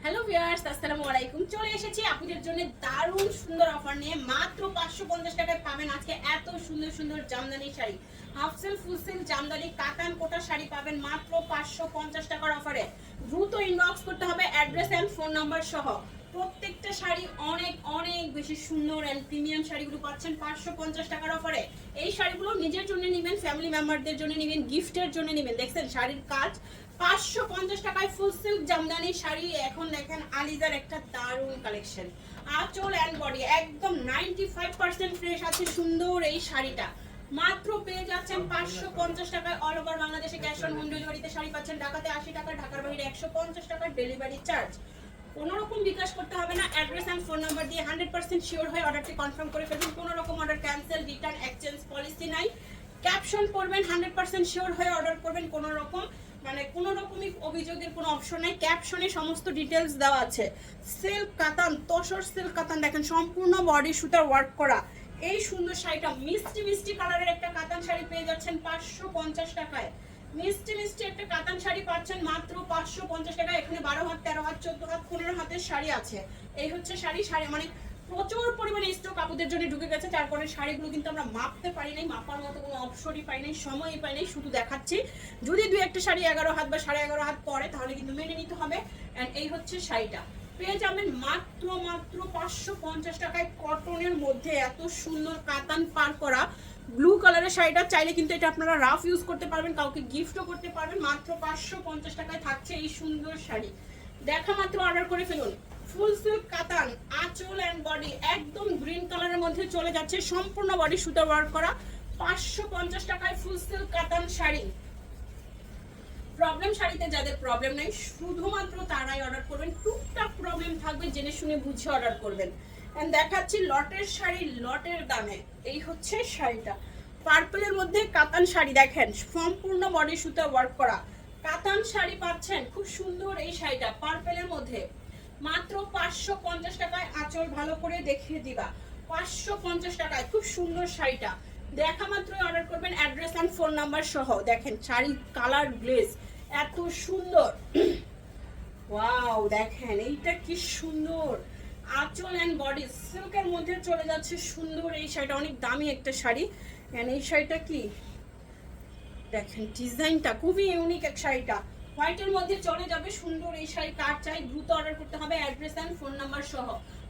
Hello viewers, আসসালামু আলাইকুম। চলে এসেছি আপনাদের জন্য দারুণ সুন্দর অফার নিয়ে। মাত্র 550 টাকায় পাবেন আজকে এত সুন্দর সুন্দর জামদানি শাড়ি। হাফ সেল ফুল সেল জামদানি কাতান কোটা শাড়ি পাবেন মাত্র 550 টাকার অফারে। দ্রুত ইনবক্স করতে হবে অ্যাড্রেস এন্ড ফোন নাম্বার সহ। প্রত্যেকটা শাড়ি অনেক অনেক বেশি সুন্দর এন্ড প্রিমিয়াম শাড়িগুলো পাচ্ছেন 550 টাকার অফারে। এই শাড়িগুলো নিজের জন্য নেবেন, ফ্যামিলি মেম্বারদের জন্য নেবেন, গিফটের জন্য নেবেন। দেখছেন শাড়ির কাজ 550 টাকায় ফুল সিল্ক জামদানি শাড়ি। এখন দেখেন আলিজার একটা দারুণ কালেকশন। আঁচল এন্ড বডি একদম 95% ফ্রেশ আছে। সুন্দর এই শাড়িটা মাত্র পেয়ে যাচ্ছেন 550 টাকায়। অল ওভার বাংলাদেশে ক্যাশ অন হোম ডেলিভারিতে শাড়ি পাচ্ছেন। ঢাকাতে 80 টাকা, ঢাকার বাইরে 150 টাকা ডেলিভারি চার্জ। কোনো রকম বিকাশ করতে হবে না। অ্যাড্রেস এন্ড ফোন নাম্বার দিয়ে 100% শিওর হয়ে অর্ডারটি কনফার্ম করে ফেলুন। কোনো রকম order cancel, return, exchange policy নাই। ক্যাপশন করবেন 100% শিওর হয়ে অর্ডার করবেন। কোনো রকম কোনো রকমই অভিযোগের কোনো অপশন নাই। ক্যাপশনে সমস্ত ডিটেলস দেওয়া আছে। সিল্ক কাতান, তসর সিল্ক কাতান দেখেন সম্পূর্ণ বডি সুতার ওয়ার্ক করা। এই সুন্দর শাড়িটা মিষ্টি মিষ্টি কালারের একটা কাতান শাড়ি পেয়ে যাচ্ছেন 550 টাকায়। মিষ্টি মিষ্টি একটা কাতান শাড়ি পাচ্ছেন মাত্র 550 টাকা। এখানে 12 হাত, 13 হাত, 14 হাত, 15 হাতের শাড়ি আছে। এই হচ্ছে শাড়ি মানে প্রচুর পরিমাণে স্টক আপুদের জন্য ঢুকে গেছে। তারপরে শাড়িগুলো কিন্তু আমরা মাপতে পারি নাই, মাপার মতো কোনো অপশনই পাই নাই, সময়ই পাই নাই, শুধু দেখাচ্ছি। যদি দুই একটা শাড়ি 11 হাত বা 11.5 হাত পরে তাহলে কিন্তু মেনে নিতে হবে। অ্যান্ড এই হচ্ছে শাড়িটা পেয়ে যাবেন মাত্র 550 টাকায়। কটনের মধ্যে এত সুন্দর কাতান পার করা ব্লু কালারের শাড়িটা চাইলে কিন্তু এটা আপনারা রাফ ইউজ করতে পারবেন, কাউকে গিফটও করতে পারবেন। মাত্র 550 টাকায় থাকছে এই সুন্দর শাড়ি। দেখা মাত্র অর্ডার করে ফেলুন। ফুল সিল্ক কাতান, আঁচল এন্ড বডি একদম গ্রিন কালারের মধ্যে চলে যাচ্ছে। সম্পূর্ণ বডি সুতার ওয়ার্ক করা 550 টাকায় ফুল সিল্ক কাতান শাড়ি। প্রবলেম শাড়িতে যাদের প্রবলেম নেই শুধুমাত্র তারাই অর্ডার করবেন। টুকটাক প্রবলেম থাকবে, জেনে শুনে বুঝে অর্ডার করবেন। এন্ড দেখাচ্ছি লটের শাড়ি লটের দামে। এই হচ্ছে শাড়িটা পার্পলের মধ্যে কাতান শাড়ি দেখেন সম্পূর্ণ বডি সুতা ওয়ার্ক করা কাতান শাড়ি পাচ্ছেন। খুব সুন্দর এই শাড়িটা পার্পলের মধ্যে মাত্র 550 টাকায়। আঁচল ভালো করে দেখিয়ে দিবা 550 টাকায়। খুব সুন্দর শাড়িটা দেখা মাত্র অর্ডার করবেন অ্যাড্রেস এন্ড ফোন নাম্বার সহ। দেখেন শাড়ি কালার গ্লেজ এত সুন্দর। ওয়াও দেখেন এইটা কি সুন্দর। আঁচল এন্ড বডি সিল্কের মধ্যে চলে যাচ্ছে সুন্দর এই শাড়িটা। অনেক দামি একটা শাড়ি। এন্ড এই শাড়িটা কি দেখেন ডিজাইনটা খুবই ইউনিক এক শাড়িটা। হোয়াইটের মধ্যে চলে যাবে সুন্দর এই শাড়ি। কার চাই দ্রুত অর্ডার করতে হবে অ্যাড্রেস এন্ড ফোন নাম্বার সহ।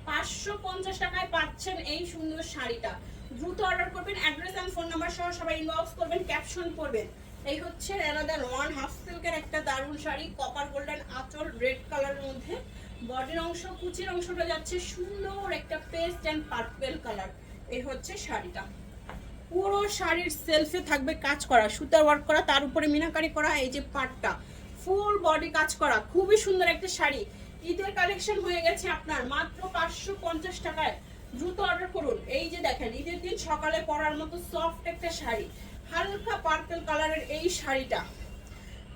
550 টাকায় পাচ্ছেন এই সুন্দর শাড়িটা। দ্রুত অর্ডার করবেন অ্যাড্রেস এন্ড ফোন নাম্বার সহ। সবাই ইনবক্স করবেন, ক্যাপশন করবেন। এই হচ্ছে অ্যানাদার ওয়ান হাফ সিল্কের একটা দারুণ শাড়ি। কপার গোল্ডেন আঁচল রেড কালারের মধ্যে বডির অংশ কুচির অংশটা যাচ্ছে সুন্দর একটা পেস্ট এন্ড পার্পল কালার। এই হচ্ছে শাড়িটা। পুরো শাড়ির সেলফে থাকবে কাজ করা সুতার ওয়ার্ক করা, তার উপরে মিনাকারি করা। এই যে পাটটা ফুল বডি কাজ করা খুবই সুন্দর একটা শাড়ি। ঈদের কালেকশন হয়ে গেছে আপনার মাত্র 550 টাকায়। দ্রুত অর্ডার করুন। এই যে দেখেন ঈদের দিন সকালে পরার মতো সফট একটা শাড়ি হালকা পার্পল কালারের এই শাড়িটা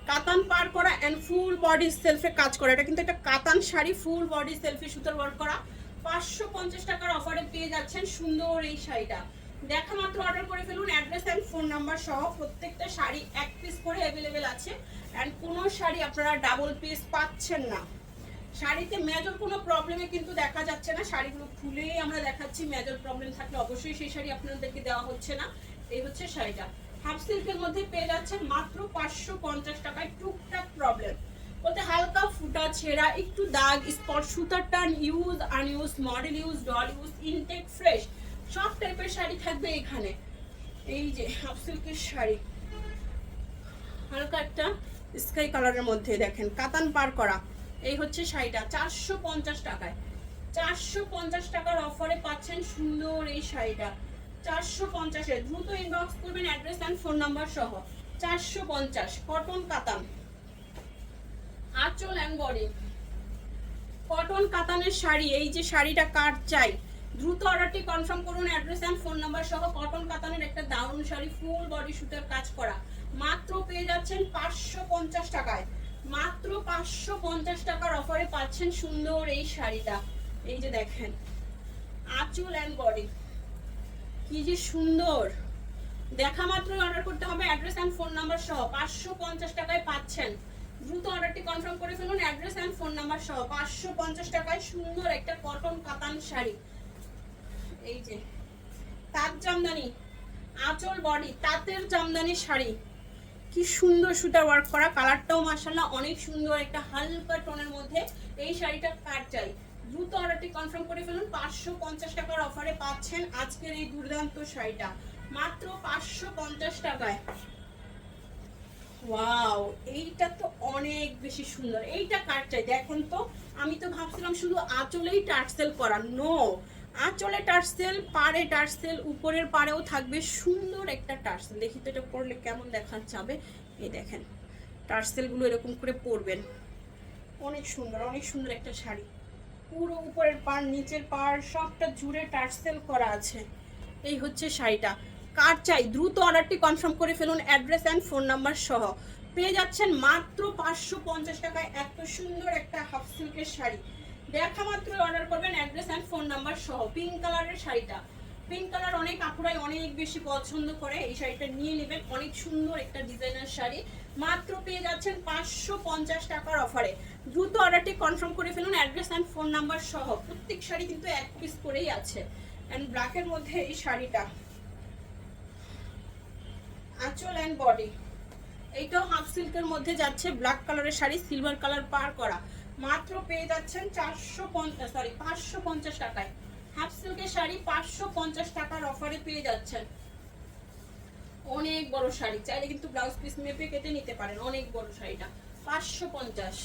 কাতান পার করা এন্ড ফুল বডি সেলফে কাজ করা। এটা কিন্তু একটা কাতান শাড়ি ফুল বডি সেলফে সুতার ওয়ার্ক করা 550 টাকার অফারে পেয়ে যাচ্ছেন সুন্দর এই শাড়িটা। দেখা মাত্র অর্ডার করে ফেলুন অ্যাড্রেস এন্ড ফোন নাম্বার সহ। প্রত্যেকটা শাড়ি এক পিস করে অ্যাভেলেবেল আছে। এন্ড কোনো শাড়ি আপনারা ডাবল পিস পাচ্ছেন না। শাড়িতে মেজর কোনো প্রবলেমে কিন্তু দেখা যাচ্ছে না। শাড়িগুলো খুলেই আমরা দেখাচ্ছি। মেজর প্রবলেম থাকলে অবশ্যই সেই শাড়ি আপনাদেরকে দেওয়া হচ্ছে না। এই হচ্ছে শাড়িটা হাফ সিল্কের মধ্যে পেয়ে যাচ্ছেন মাত্র 550 টাকায়। টুকটাক প্রবলেম বলতে হালকা ফুটা ছেঁড়া একটু দাগ স্পট সুতার টান use unuse model use doll use intact fresh সব টাইপের শাড়ি থাকবে এখানে। এই যে হাফ সিল্কের শাড়ি হালকা একটা স্কাই কালারের মধ্যে দেখেন কাতান পার করা। এই হচ্ছে শাড়িটা 450 টাকায়। 450 টাকার অফারে পাচ্ছেন সুন্দর এই শাড়িটা 450-এ। দ্রুত ইনবক্স করবেন অ্যাড্রেস এন্ড ফোন নাম্বার সহ। 450 কটন কাতান আঁচল এন্ড বডি কটন কাতানের শাড়ি। এই যে শাড়িটা কার চাই দ্রুত অর্ডারটি কনফার্ম করুন অ্যাড্রেস এন্ড ফোন নাম্বার সহ। কটন কাতানের একটা দারুণ শাড়ি ফুল বডি সুতার কাজ করা মাত্র পেয়ে যাচ্ছেন 550 টাকায়। মাত্র 550 টাকার অফারে পাচ্ছেন সুন্দর এই শাড়িটা। এই যে দেখেন আঁচল এন্ড বডি কি যে সুন্দর। দেখা মাত্র অর্ডার করতে হবে অ্যাড্রেস এন্ড ফোন নাম্বার সহ। 550 টাকায় পাচ্ছেন। দ্রুত অর্ডারটি কনফার্ম করে ফেলুন, অ্যাড্রেস অ্যান্ড ফোন নাম্বার সহ। 550 টাকায় সুন্দর একটা কটন কাতান শাড়ি। এই যে তাঁত জামদানি, আঁচল বডি তাঁতের জামদানি শাড়ি, কি সুন্দর সুতার ওয়ার্ক করা, কালারটাও মাশাআল্লাহ অনেক সুন্দর, একটা হালকা টোনের মধ্যে। এই শাড়িটা কার চাই, দ্রুত অর্ডারটি কনফার্ম করে ফেলুন। 550 টাকার অফারে পাচ্ছেন আজকের এই দুর্দান্ত শাড়িটা মাত্র 550 টাকায়। ওয়াও, এইটা তো অনেক বেশি সুন্দর। এইটা কার চাই দেখেন তো, আমি তো ভাবছিলাম শুধু আঁচলেই টার্সেল করা, নো, আঁচলে টার্সেল, পাড়ে টার্সেল, উপরের পাড়েও থাকবে সুন্দর একটা টার্সেল। দেখি তো এটা পরলে কেমন দেখা যাবে। এই দেখেন টার্সেলগুলো এরকম করে পরবেন, অনেক সুন্দর, অনেক সুন্দর একটা শাড়ি। পুরো উপরের পাড় নিচের পাড় সবটা জুড়ে টার্সেল করা আছে। এই হচ্ছে শাড়িটা, কার চাই দ্রুত অর্ডারটি কনফার্ম করে ফেলুন, অ্যাড্রেস অ্যান্ড ফোন নাম্বার সহ। পেয়ে যাচ্ছেন মাত্র 550 টাকায় এত সুন্দর একটা হাফ সিল্কের শাড়ি। দেখা মাত্র অর্ডার করবেন, অ্যাড্রেস অ্যান্ড ফোন নাম্বার সহ। পিঙ্ক কালারের শাড়িটা, পিঙ্ক কালার অনেক আপুরাই অনেক বেশি পছন্দ করে, এই শাড়িটা নিয়ে নেবেন, অনেক সুন্দর একটা ডিজাইনার শাড়ি। মাত্র পেয়ে যাচ্ছেন 550 টাকার অফারে। দ্রুত অর্ডারটি কনফার্ম করে ফেলুন, অ্যাড্রেস অ্যান্ড ফোন নাম্বার সহ। প্রত্যেক শাড়ি কিন্তু এক পিস করেই আছে। অ্যান্ড ব্ল্যাকের মধ্যে এই শাড়িটা, আঁচল অ্যান্ড বডি, এইটাও হাফ সিল্কের মধ্যে যাচ্ছে, ব্ল্যাক কালারের শাড়ি, সিলভার কালার পার করা। মাত্র পেয়ে যাচ্ছেন 550 টাকায়। হাফ সিল্কের শাড়ি 550 টাকার অফারে পেয়ে যাচ্ছেন। অনেক বড় শাড়ি, চাইলে কিন্তু ব্লাউজ পিস মেপে কেটে নিতে পারেন। অনেক বড় শাড়িটা 550।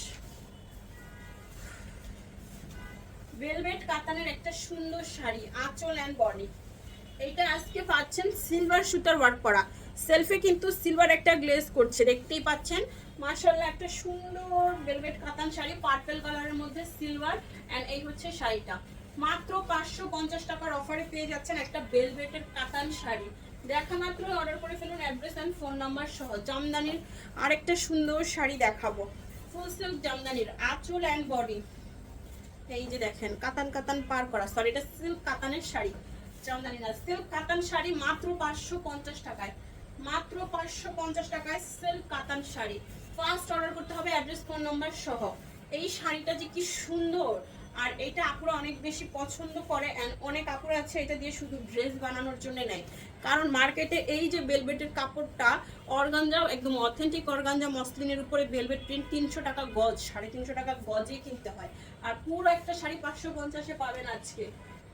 ভেলভেট কাতানের একটা সুন্দর শাড়ি, আঁচল অ্যান্ড বডি। এইটা আজকে পাচ্ছেন সিলভার সুতার ওয়ার্ক করা, সেলফে কিন্তু সিলভার একটা গ্লেজ করছে, দেখতেই পাচ্ছেন। মাশাআল্লাহ একটা সুন্দর ভেলভেট কাতান শাড়ি, পার্পল কালারের মধ্যে সিলভার। এন্ড এই হচ্ছে শাড়িটা, মাত্র 550 টাকার অফারে পেয়ে যাচ্ছেন একটা ভেলভেটের কাতান শাড়ি। দেখা মাত্র অর্ডার করে ফেলুন, অ্যাড্রেস এন্ড ফোন নাম্বার সহ। জামদানির আরেকটা সুন্দর শাড়ি দেখাবো, ফুল সিল্ক জামদানির, আঁচল অ্যান্ড বডি। এই যে দেখেন কাতান কাতান পার করা, সরি এটা সিল্ক কাতানের শাড়ি, জামদানি না, সিল্ক কাতান শাড়ি মাত্র 550 টাকায়। মাত্র 550 টাকায় সিল্ক কাতান শাড়ি। ফার্স্ট অর্ডার করতে হবে, অ্যাড্রেস ফোন নাম্বার সহ। এই শাড়িটা যে কি সুন্দর, আর এটা আপুরা অনেক বেশি পছন্দ করে। এন্ড অনেক আপুরা আছে এটা দিয়ে শুধু ড্রেস বানানোর জন্য নেয়, কারণ মার্কেটে এই যে ভেলভেটের কাপড়টা অর্গানজা, একদম অথেন্টিক অর্গানজা মসলিনের উপরে ভেলভেট প্রিন্ট 300 টাকা গজ, 350 টাকা গজে কিনতে হয়। আর পুরো একটা শাড়ি 550-এ পাবেন আজকে।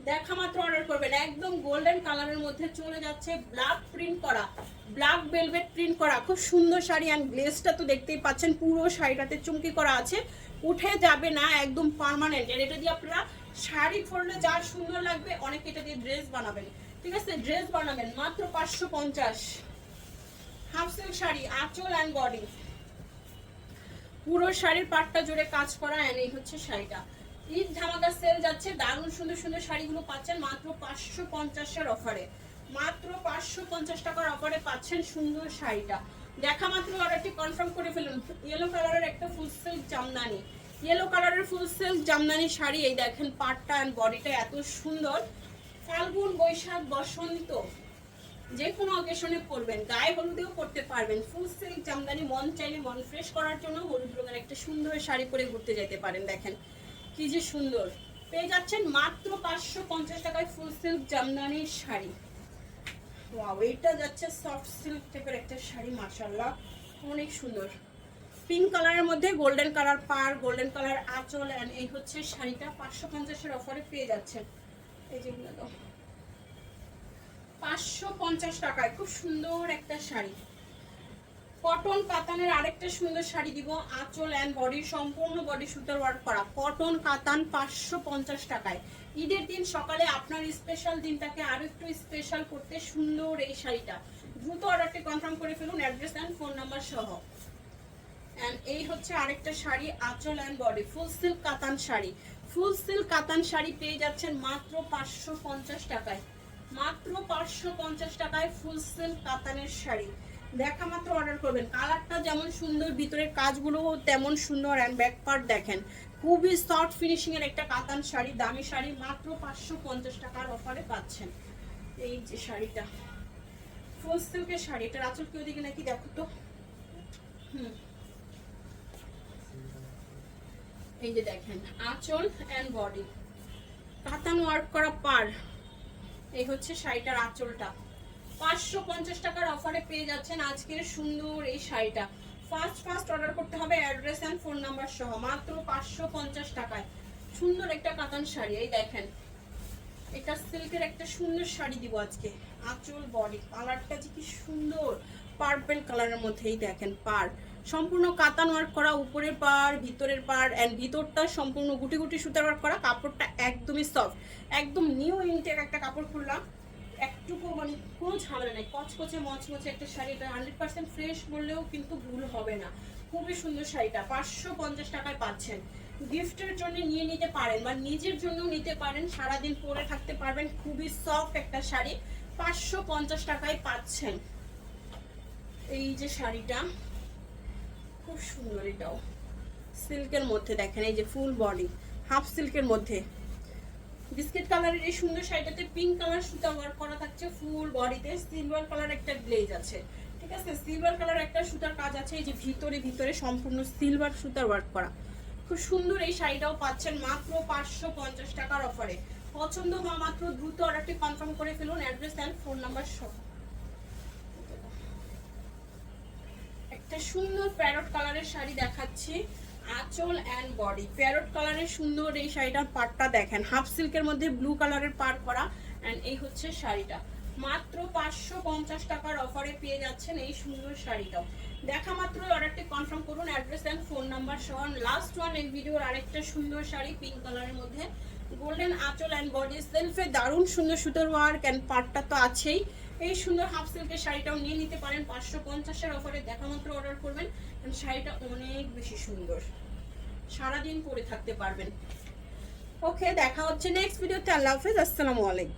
দেখা মাত্র অর্ডার করবেন। একদম গোল্ডেন কালারের মধ্যে চলে যাচ্ছে, ব্ল্যাক প্রিন্ট করা, ব্ল্যাক ভেলভেট প্রিন্ট করা, খুব সুন্দর শাড়ি। অ্যান্ড গ্লেসটা তো দেখতেই পাচ্ছেন, পুরো শাড়িটাতে চুমকি করা আছে, উঠে যাবে না, একদম পার্মানেন্ট। আর এটা দিয়ে আপনারা শাড়ি পরলে যা সুন্দর লাগবে, অনেকে এটা দিয়ে ড্রেস বানাবেন, ঠিক আছে, ড্রেস বানাবেন। মাত্র 550। হাফ সিল্ক শাড়ি, আঁচল অ্যান্ড বডি, পুরো শাড়ির পাটটা জুড়ে কাজ করা। এন্ড এই হচ্ছে শাড়িটা। ঈদ ধামাকা সেল যাচ্ছে, দারুণ সুন্দর সুন্দর শাড়িগুলো পাচ্ছেন মাত্র 550-এর অফারে। মাত্র 550 টাকার অফারে পাচ্ছেন সুন্দর শাড়িটা। দেখা মাত্র অর্ডারটি কনফার্ম করে ফেলুন। ইয়েলো কালারের একটা ফুল সিল্ক জামদানি, ইয়েলো কালারের ফুল সিল্ক জামদানি শাড়ি। এই দেখেন পাটটা অ্যান্ড বডিটা এত সুন্দর। ফাল্গুন, বৈশাখ, বসন্ত যে কোনো অকেশনে পরবেন, গায়ে হলুদেও পরতে পারবেন। ফুল সিল্ক জামদানি, মন চাইলে মন ফ্রেশ করার জন্য হলুদ রঙের একটা সুন্দর শাড়ি পরে ঘুরতে যেতে পারেন। দেখেন কি যে সুন্দর, পেয়ে যাচ্ছেন মাত্র 550 টাকায় ফুল সিল্ক জামদানির শাড়ি। ওয়াও, এটা যাচ্ছে সফট সিল্ক টাইপের একটা শাড়ি, মাশাআল্লাহ অনেক সুন্দর। পিঙ্ক কালারের মধ্যে গোল্ডেন কালার পার, গোল্ডেন কালার আঁচল। এন্ড এই হচ্ছে শাড়িটা 550-এর অফারে পেয়ে যাচ্ছেন। এই যেগুলো দাও 550 টাকায়, খুব সুন্দর একটা শাড়ি। কটন কাতানের আরেকটা সুন্দর শাড়ি দিব, আঁচল অ্যান্ড বডি, সম্পূর্ণ বডি সুতার ওয়ার্ক করা, কটন কাতান 550 টাকায়। ঈদের দিন সকালে আপনার স্পেশাল দিনটাকে আরো একটু স্পেশাল করতে সুন্দর এই শাড়িটা। দ্রুত অর্ডারটি কনফার্ম করে ফেলুন, অ্যাড্রেস অ্যান্ড ফোন নাম্বার সহ। এন্ড এই হচ্ছে আরেকটা শাড়ি, আঁচল অ্যান্ড বডি, ফুল সিল্ক কাতান শাড়ি। ফুল সিল্ক কাতান শাড়ি পেয়ে যাচ্ছেন মাত্র 550 টাকায়। মাত্র 550 টাকায় ফুল সিল্ক কাতানের শাড়ি। দেখা মাত্র অর্ডার করবেন। কালারটা যেমন সুন্দর, ভিতরের কাজগুলোও তেমন সুন্দর। অ্যান্ড ব্যাক পার্ট দেখেন, খুবই সফট ফিনিশিং এর একটা কাতান শাড়ি, দামি শাড়ি, মাত্র 550 টাকার অফারে পাচ্ছেন। এই যে শাড়িটা ফুল সিল্কের শাড়ি, এটার আঁচল কেউ দিকে নাকি দেখো তো। এই যে দেখেন আঁচল এন্ড বডি, কাতান ওয়ার্ক করা পার। এই হচ্ছে শাড়িটার আঁচলটা। 550 টাকার অফারে পেয়ে যাচ্ছেন আজকের সুন্দর এই শাড়িটা। ফার্স্ট অর্ডার করতে হবে অ্যাড্রেস এন্ড ফোন নাম্বার সহ, মাত্র 550 টাকায় সুন্দর একটা কাতান শাড়ি। এই দেখেন এটা সিল্কের একটা সুন্দর শাড়ি দিব আজকে। আঁচল বডি কালারটা যে কি সুন্দর, পার্পল কালারের মধ্যেই দেখেন পার, সম্পূর্ণ কাতান ওয়ার্ক করা, উপরের পার ভিতরের পার এন্ড ভিতরটা সম্পূর্ণ গুটি গুটি সুতার ওয়ার্ক করা। কাপড়টা একদমই সফট, একদম নিউ ইনটেক একটা কাপড় খুললাম, একটুকু মানে কোনো ঝামেলা নেই, কচকচে মচমচে একটা শাড়ি। এটা 100% ফ্রেশ বললেও কিন্তু ভুল হবে না। খুবই সুন্দর শাড়িটা 550 টাকায় পাচ্ছেন। গিফটের জন্য নিয়ে নিতে পারেন বা নিজের জন্য নিতে পারেন, সারাদিন পরে থাকতে পারবেন। খুবই সফট একটা শাড়ি 550 টাকায় পাচ্ছেন। এই যে শাড়িটা খুব সুন্দর, এটাও সিল্কের মধ্যে দেখেন, এই যে ফুল বডি হাফ সিল্কের মধ্যে বিস্কিট কালারের এই সুন্দর শাড়িটাতে পিঙ্ক কালার সুতা ওয়ার্ক করা থাকছে ফুল বডিতে। সিলভার কালার একটা গ্লেজ আছে, ঠিক আছে, সিলভার কালার একটা সুতার কাজ আছে। এই যে ভিতরে সম্পূর্ণ সিলভার সুতার ওয়ার্ক করা, খুব সুন্দর এই শাড়িটাও পাচ্ছেন মাত্র 550 টাকার অফারে। পছন্দ হওয়া মাত্র দ্রুত অর্ডারটি কনফার্ম করে ফেলুন অ্যাড্রেস এন্ড ফোন নাম্বার সহ। একটা সুন্দর প্যারট কালারের শাড়ি দেখাচ্ছি, আঁচল এন্ড বডি প্যারট কালারের সুন্দর এই শাড়িটার পাড়টা দেখেন, হাফ সিল্কের মধ্যে ব্লু কালারের পাড় করা। এন্ড এই হচ্ছে শাড়িটা, মাত্র 550 টাকার অফারে পেয়ে যাচ্ছেন এই সুন্দর শাড়িটাও। দেখা মাত্রই অর্ডারটি কনফার্ম করুন অ্যাড্রেস এন্ড ফোন নাম্বার সহ। লাস্ট ওয়ান এই ভিডিওর আরেকটা সুন্দর শাড়ি পিঙ্ক কালারের মধ্যে, গোল্ডেন আঁচল এন্ড বডি, সেলফে দারুণ সুন্দর সুতোর ওয়ার্ক এন্ড পাড়টা তো আছেই। এই সুন্দর হাফ সিল্কের শাড়িটাও নিয়ে নিতে পারেন 550-এর অফারে। দেখা মাত্র অর্ডার করবেন, শাড়িটা অনেক বেশি সুন্দর, সারাদিন পরে থাকতে পারবেন। ওকে, দেখা হচ্ছে নেক্সট ভিডিওতে। আল্লাহ হাফেজ, আসসালামু আলাইকুম।